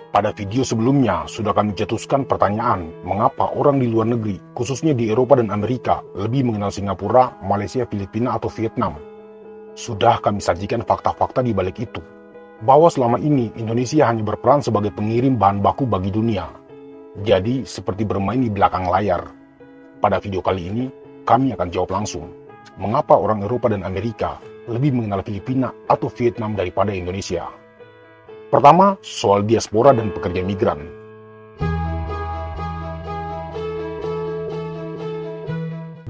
Pada video sebelumnya, sudah kami cetuskan pertanyaan, mengapa orang di luar negeri, khususnya di Eropa dan Amerika, lebih mengenal Singapura, Malaysia, Filipina, atau Vietnam. Sudah kami sajikan fakta-fakta di balik itu, bahwa selama ini Indonesia hanya berperan sebagai pengirim bahan baku bagi dunia. Jadi, seperti bermain di belakang layar. Pada video kali ini, kami akan jawab langsung, mengapa orang Eropa dan Amerika lebih mengenal Filipina atau Vietnam daripada Indonesia. Pertama, soal diaspora dan pekerja migran.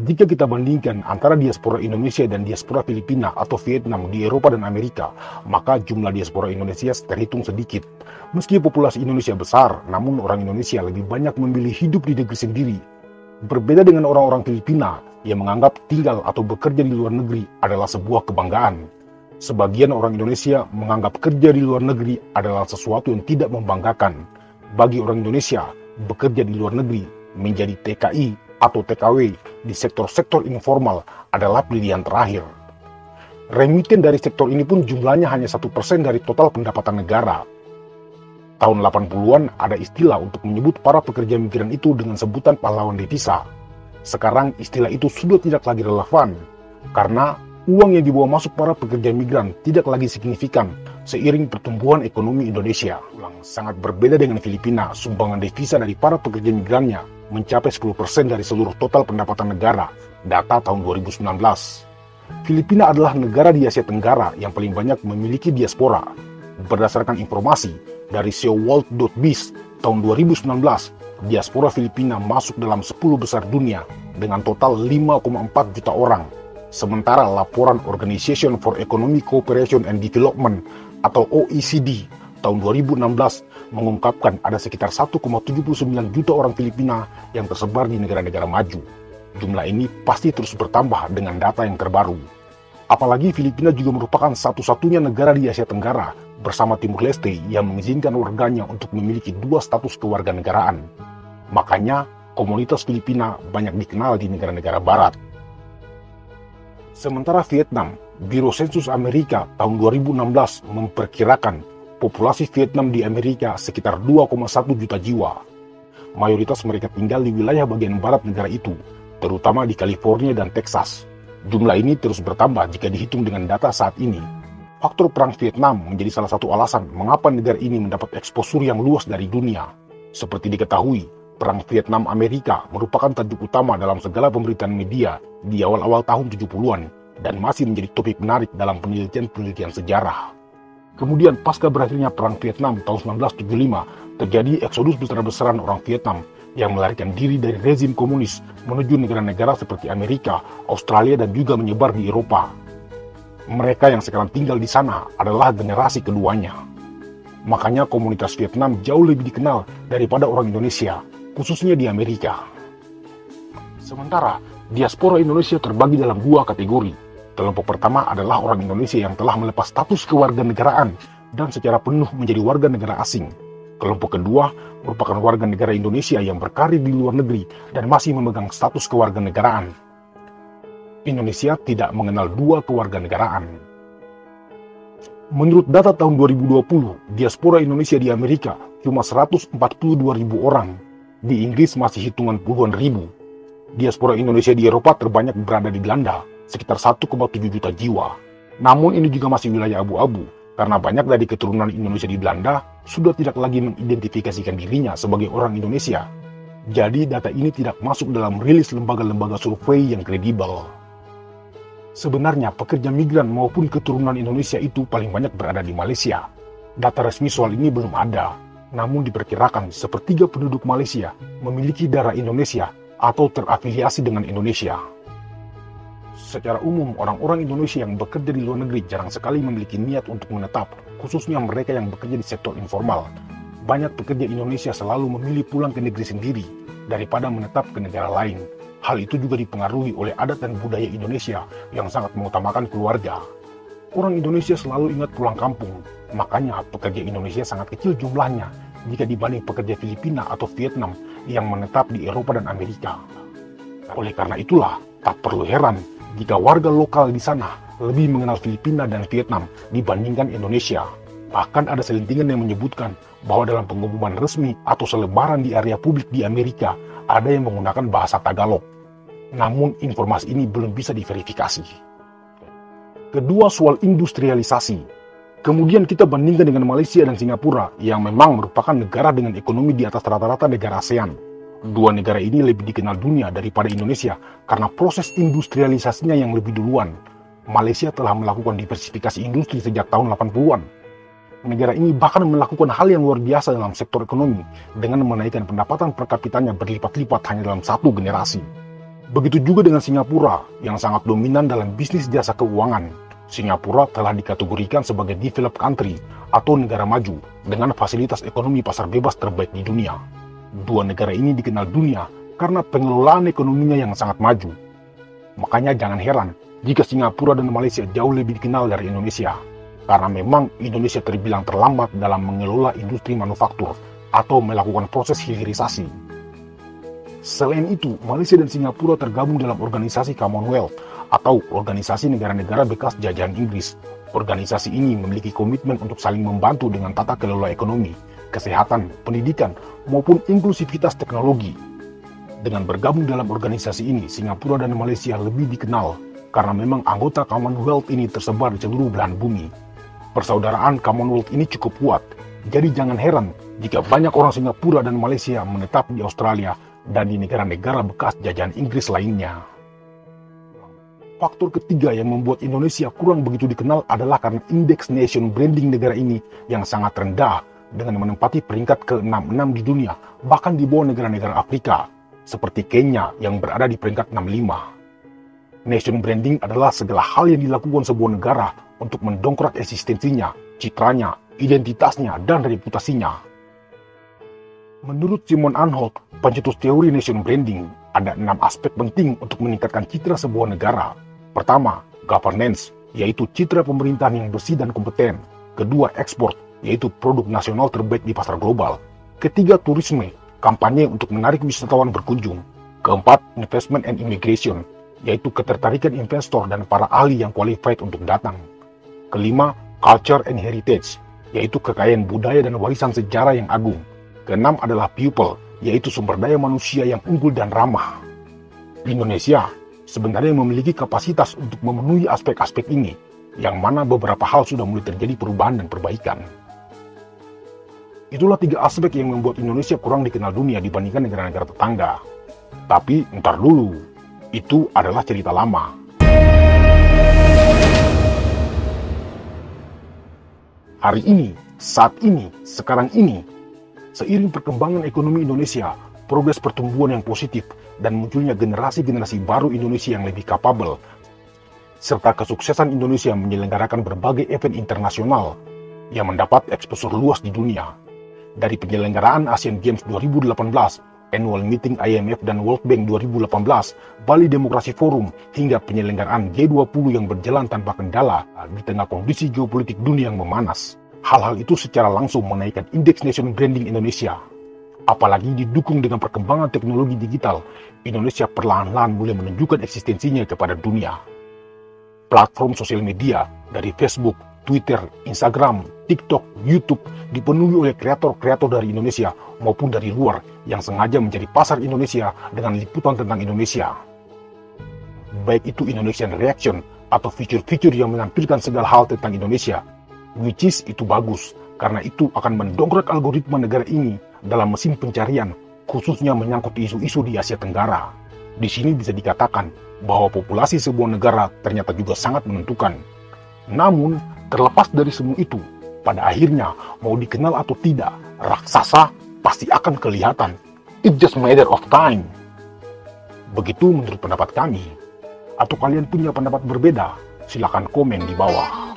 Jika kita bandingkan antara diaspora Indonesia dan diaspora Filipina atau Vietnam di Eropa dan Amerika, maka jumlah diaspora Indonesia terhitung sedikit. Meski populasi Indonesia besar, namun orang Indonesia lebih banyak memilih hidup di negeri sendiri. Berbeda dengan orang-orang Filipina yang menganggap tinggal atau bekerja di luar negeri adalah sebuah kebanggaan. Sebagian orang Indonesia menganggap kerja di luar negeri adalah sesuatu yang tidak membanggakan. Bagi orang Indonesia, bekerja di luar negeri menjadi TKI atau TKW di sektor-sektor informal adalah pilihan terakhir. Remiten dari sektor ini pun jumlahnya hanya 1% dari total pendapatan negara. Tahun 80-an ada istilah untuk menyebut para pekerja migran itu dengan sebutan pahlawan devisa. Sekarang istilah itu sudah tidak lagi relevan, karena uang yang dibawa masuk para pekerja migran tidak lagi signifikan seiring pertumbuhan ekonomi Indonesia. Sangat berbeda dengan Filipina, sumbangan devisa dari para pekerja migrannya mencapai 10% dari seluruh total pendapatan negara, data tahun 2019. Filipina adalah negara di Asia Tenggara yang paling banyak memiliki diaspora. Berdasarkan informasi dari SeaWorld.biz tahun 2019, diaspora Filipina masuk dalam 10 besar dunia dengan total 5,4 juta orang. Sementara laporan Organization for Economic Cooperation and Development atau OECD tahun 2016 mengungkapkan ada sekitar 1,79 juta orang Filipina yang tersebar di negara-negara maju. Jumlah ini pasti terus bertambah dengan data yang terbaru. Apalagi Filipina juga merupakan satu-satunya negara di Asia Tenggara bersama Timur Leste yang mengizinkan warganya untuk memiliki 2 status kewarganegaraan. Makanya komunitas Filipina banyak dikenal di negara-negara barat. Sementara Vietnam, Biro Sensus Amerika tahun 2016 memperkirakan populasi Vietnam di Amerika sekitar 2,1 juta jiwa. Mayoritas mereka tinggal di wilayah bagian barat negara itu, terutama di California dan Texas. Jumlah ini terus bertambah jika dihitung dengan data saat ini. Faktor perang Vietnam menjadi salah satu alasan mengapa negara ini mendapat eksposur yang luas dari dunia. Seperti diketahui, Perang Vietnam Amerika merupakan tajuk utama dalam segala pemberitaan media di awal-awal tahun 70-an dan masih menjadi topik menarik dalam penelitian-penelitian sejarah. Kemudian pasca berakhirnya Perang Vietnam tahun 1975, terjadi eksodus besar-besaran orang Vietnam yang melarikan diri dari rezim komunis menuju negara-negara seperti Amerika, Australia, dan juga menyebar di Eropa. Mereka yang sekarang tinggal di sana adalah generasi keduanya. Makanya komunitas Vietnam jauh lebih dikenal daripada orang Indonesia, khususnya di Amerika. Sementara, diaspora Indonesia terbagi dalam 2 kategori. Kelompok pertama adalah orang Indonesia yang telah melepas status kewarganegaraan dan secara penuh menjadi warga negara asing. Kelompok kedua merupakan warga negara Indonesia yang berkarir di luar negeri dan masih memegang status kewarganegaraan. Indonesia tidak mengenal 2 kewarganegaraan. Menurut data tahun 2020, diaspora Indonesia di Amerika cuma 142.000 orang. Di Inggris masih hitungan puluhan ribu. Diaspora Indonesia di Eropa terbanyak berada di Belanda, sekitar 1,7 juta jiwa. Namun ini juga masih wilayah abu-abu, karena banyak dari keturunan Indonesia di Belanda sudah tidak lagi mengidentifikasikan dirinya sebagai orang Indonesia. Jadi data ini tidak masuk dalam rilis lembaga-lembaga survei yang kredibel. Sebenarnya pekerja migran maupun keturunan Indonesia itu paling banyak berada di Malaysia. Data resmi soal ini belum ada. Namun diperkirakan sepertiga penduduk Malaysia memiliki darah Indonesia atau terafiliasi dengan Indonesia. Secara umum, orang-orang Indonesia yang bekerja di luar negeri jarang sekali memiliki niat untuk menetap, khususnya mereka yang bekerja di sektor informal. Banyak pekerja Indonesia selalu memilih pulang ke negeri sendiri daripada menetap ke negara lain. Hal itu juga dipengaruhi oleh adat dan budaya Indonesia yang sangat mengutamakan keluarga. Orang Indonesia selalu ingat pulang kampung, makanya pekerja Indonesia sangat kecil jumlahnya jika dibanding pekerja Filipina atau Vietnam yang menetap di Eropa dan Amerika. Oleh karena itulah, tak perlu heran jika warga lokal di sana lebih mengenal Filipina dan Vietnam dibandingkan Indonesia. Bahkan ada selentingan yang menyebutkan bahwa dalam pengumuman resmi atau selebaran di area publik di Amerika, ada yang menggunakan bahasa Tagalog. Namun informasi ini belum bisa diverifikasi. Kedua, soal industrialisasi. Kemudian kita bandingkan dengan Malaysia dan Singapura yang memang merupakan negara dengan ekonomi di atas rata-rata negara ASEAN. Dua negara ini lebih dikenal dunia daripada Indonesia karena proses industrialisasinya yang lebih duluan. Malaysia telah melakukan diversifikasi industri sejak tahun 80-an. Negara ini bahkan melakukan hal yang luar biasa dalam sektor ekonomi dengan menaikkan pendapatan per kapitanya berlipat-lipat hanya dalam satu generasi. Begitu juga dengan Singapura yang sangat dominan dalam bisnis jasa keuangan. Singapura telah dikategorikan sebagai developed country atau negara maju dengan fasilitas ekonomi pasar bebas terbaik di dunia. Dua negara ini dikenal dunia karena pengelolaan ekonominya yang sangat maju. Makanya jangan heran jika Singapura dan Malaysia jauh lebih dikenal dari Indonesia. Karena memang Indonesia terbilang terlambat dalam mengelola industri manufaktur atau melakukan proses hilirisasi. Selain itu, Malaysia dan Singapura tergabung dalam organisasi Commonwealth atau organisasi negara-negara bekas jajahan Inggris. Organisasi ini memiliki komitmen untuk saling membantu dengan tata kelola ekonomi, kesehatan, pendidikan, maupun inklusivitas teknologi. Dengan bergabung dalam organisasi ini, Singapura dan Malaysia lebih dikenal karena memang anggota Commonwealth ini tersebar di seluruh belahan bumi. Persaudaraan Commonwealth ini cukup kuat, jadi jangan heran jika banyak orang Singapura dan Malaysia menetap di Australia dan di negara-negara bekas jajahan Inggris lainnya. Faktor ketiga yang membuat Indonesia kurang begitu dikenal adalah karena indeks nation branding negara ini yang sangat rendah dengan menempati peringkat ke-66 di dunia, bahkan di bawah negara-negara Afrika, seperti Kenya yang berada di peringkat 65. Nation branding adalah segala hal yang dilakukan sebuah negara untuk mendongkrak eksistensinya, citranya, identitasnya, dan reputasinya. Menurut Simon Anholt, pencetus teori nation branding, ada 6 aspek penting untuk meningkatkan citra sebuah negara. Pertama, governance, yaitu citra pemerintahan yang bersih dan kompeten. Kedua, export, yaitu produk nasional terbaik di pasar global. Ketiga, turisme, kampanye untuk menarik wisatawan berkunjung. Keempat, investment and immigration, yaitu ketertarikan investor dan para ahli yang qualified untuk datang. Kelima, culture and heritage, yaitu kekayaan budaya dan warisan sejarah yang agung. Keenam adalah people, yaitu sumber daya manusia yang unggul dan ramah. Indonesia sebenarnya memiliki kapasitas untuk memenuhi aspek-aspek ini, yang mana beberapa hal sudah mulai terjadi perubahan dan perbaikan. Itulah 3 aspek yang membuat Indonesia kurang dikenal dunia dibandingkan negara-negara tetangga. Tapi ntar dulu, itu adalah cerita lama. Hari ini, saat ini, sekarang ini, seiring perkembangan ekonomi Indonesia, progres pertumbuhan yang positif, dan munculnya generasi-generasi baru Indonesia yang lebih kapabel, serta kesuksesan Indonesia menyelenggarakan berbagai event internasional yang mendapat eksposur luas di dunia. Dari penyelenggaraan Asian Games 2018, Annual Meeting IMF dan World Bank 2018, Bali Demokrasi Forum, hingga penyelenggaraan G20 yang berjalan tanpa kendala di tengah kondisi geopolitik dunia yang memanas. Hal-hal itu secara langsung menaikkan indeks nation branding Indonesia. Apalagi didukung dengan perkembangan teknologi digital, Indonesia perlahan-lahan mulai menunjukkan eksistensinya kepada dunia. Platform sosial media dari Facebook, Twitter, Instagram, TikTok, YouTube dipenuhi oleh kreator-kreator dari Indonesia maupun dari luar yang sengaja menjadi pasar Indonesia dengan liputan tentang Indonesia. Baik itu Indonesian Reaction atau fitur-fitur yang menampilkan segala hal tentang Indonesia, which is itu bagus, karena itu akan mendongkrak algoritma negara ini dalam mesin pencarian, khususnya menyangkut isu-isu di Asia Tenggara. Di sini bisa dikatakan bahwa populasi sebuah negara ternyata juga sangat menentukan. Namun, terlepas dari semua itu, pada akhirnya mau dikenal atau tidak, raksasa pasti akan kelihatan. It's just matter of time. Begitu menurut pendapat kami. Atau kalian punya pendapat berbeda? Silakan komen di bawah.